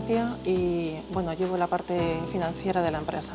García y bueno, llevo la parte financiera de la empresa.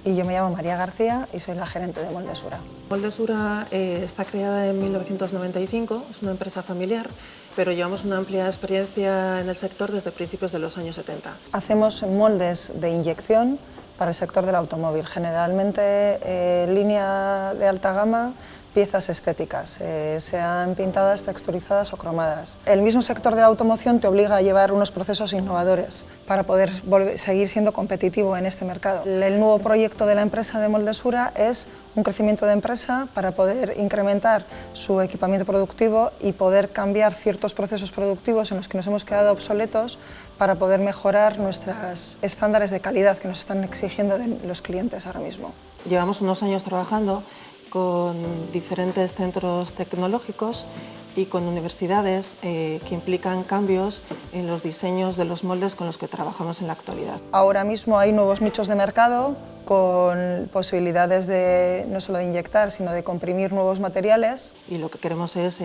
Y yo me llamo María García y soy la gerente de Moldesura. Moldesura está creada en 1995, es una empresa familiar, pero llevamos una amplia experiencia en el sector desde principios de los años 70. Hacemos moldes de inyección para el sector del automóvil, generalmente línea de alta gama, piezas estéticas, sean pintadas, texturizadas o cromadas. El mismo sector de la automoción te obliga a llevar unos procesos innovadores para poder seguir siendo competitivo en este mercado. El nuevo proyecto de la empresa de Moldesura es un crecimiento de empresa para poder incrementar su equipamiento productivo y poder cambiar ciertos procesos productivos en los que nos hemos quedado obsoletos para poder mejorar nuestros estándares de calidad que nos están exigiendo los clientes ahora mismo. Llevamos unos años trabajando con diferentes centros tecnológicos y con universidades que implican cambios en los diseños de los moldes con los que trabajamos en la actualidad. Ahora mismo hay nuevos nichos de mercado con posibilidades de no solo de inyectar, sino de comprimir nuevos materiales. Y lo que queremos es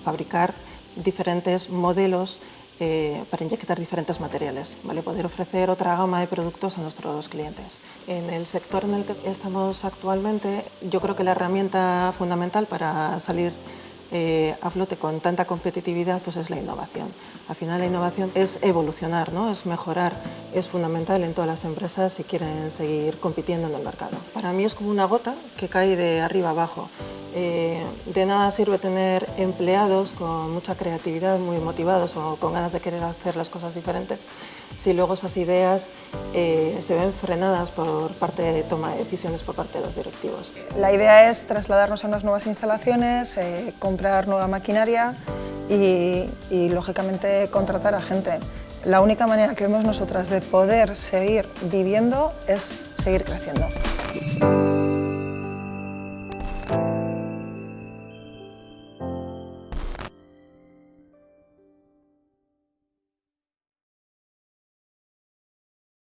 fabricar diferentes modelos para inyectar diferentes materiales, ¿vale? Poder ofrecer otra gama de productos a nuestros clientes. En el sector en el que estamos actualmente, yo creo que la herramienta fundamental para salir a flote con tanta competitividad pues es la innovación. Al final la innovación es evolucionar, ¿no? Es mejorar, es fundamental en todas las empresas si quieren seguir compitiendo en el mercado. Para mí es como una gota que cae de arriba abajo. De nada sirve tener empleados con mucha creatividad, muy motivados o con ganas de querer hacer las cosas diferentes, si luego esas ideas se ven frenadas por parte de toma de decisiones por parte de los directivos. La idea es trasladarnos a unas nuevas instalaciones, comprar nueva maquinaria y lógicamente contratar a gente. La única manera que vemos nosotras de poder seguir viviendo es seguir creciendo.